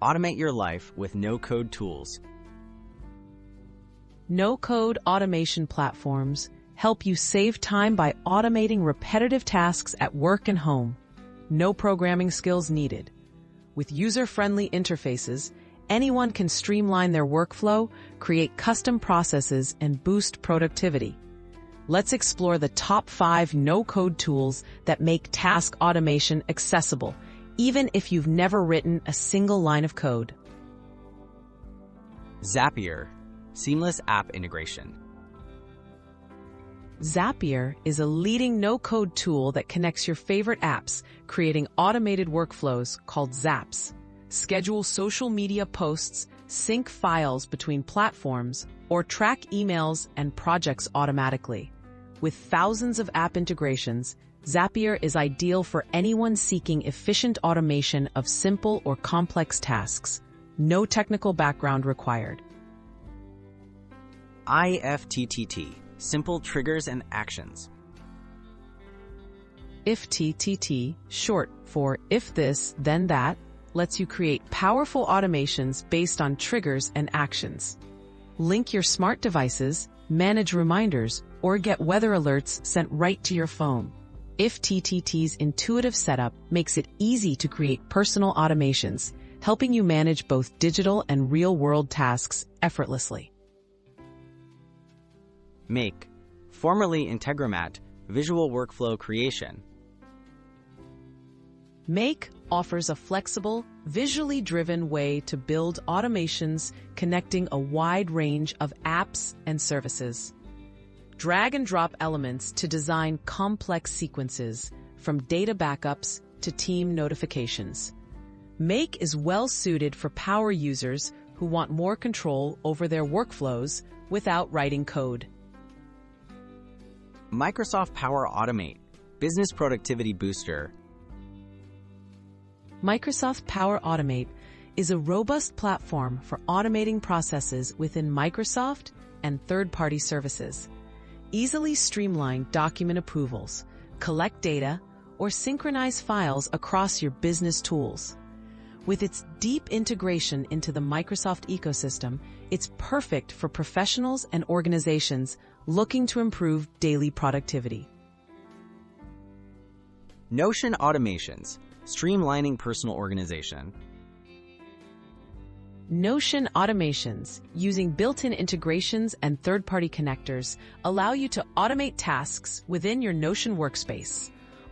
Automate your life with no-code tools. No-code automation platforms help you save time by automating repetitive tasks at work and home. No programming skills needed. With user-friendly interfaces, anyone can streamline their workflow, create custom processes, and boost productivity. Let's explore the top 5 no-code tools that make task automation accessible, even if you've never written a single line of code. Zapier, seamless app integration. Zapier is a leading no-code tool that connects your favorite apps, creating automated workflows called Zaps. Schedule social media posts, sync files between platforms, or track emails and projects automatically. With thousands of app integrations, Zapier is ideal for anyone seeking efficient automation of simple or complex tasks. No technical background required. IFTTT, simple triggers and actions. IFTTT, short for if this, then that, lets you create powerful automations based on triggers and actions. Link your smart devices, manage reminders, or get weather alerts sent right to your phone. IFTTT's intuitive setup makes it easy to create personal automations, helping you manage both digital and real-world tasks effortlessly. Make, formerly Integromat, visual workflow creation. Make offers a flexible, visually driven way to build automations connecting a wide range of apps and services. Drag and drop elements to design complex sequences, from data backups to team notifications. Make is well suited for power users who want more control over their workflows without writing code. Microsoft Power Automate, business productivity booster. Microsoft Power Automate is a robust platform for automating processes within Microsoft and third-party services. Easily streamline document approvals, collect data, or synchronize files across your business tools. With its deep integration into the Microsoft ecosystem, it's perfect for professionals and organizations looking to improve daily productivity. Notion automations, streamlining personal organization. Notion automations, using built-in integrations and third-party connectors, allow you to automate tasks within your Notion workspace,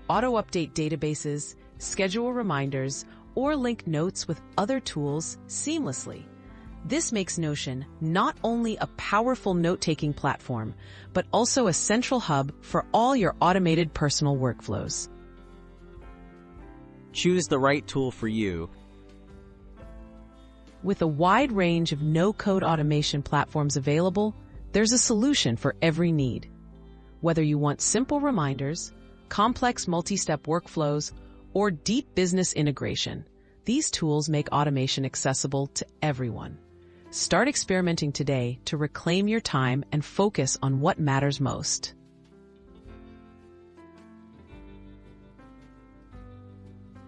auto-update databases, schedule reminders, or link notes with other tools seamlessly. This makes Notion not only a powerful note-taking platform, but also a central hub for all your automated personal workflows. Choose the right tool for you. With a wide range of no-code automation platforms available, there's a solution for every need. Whether you want simple reminders, complex multi-step workflows, or deep business integration, these tools make automation accessible to everyone. Start experimenting today to reclaim your time and focus on what matters most.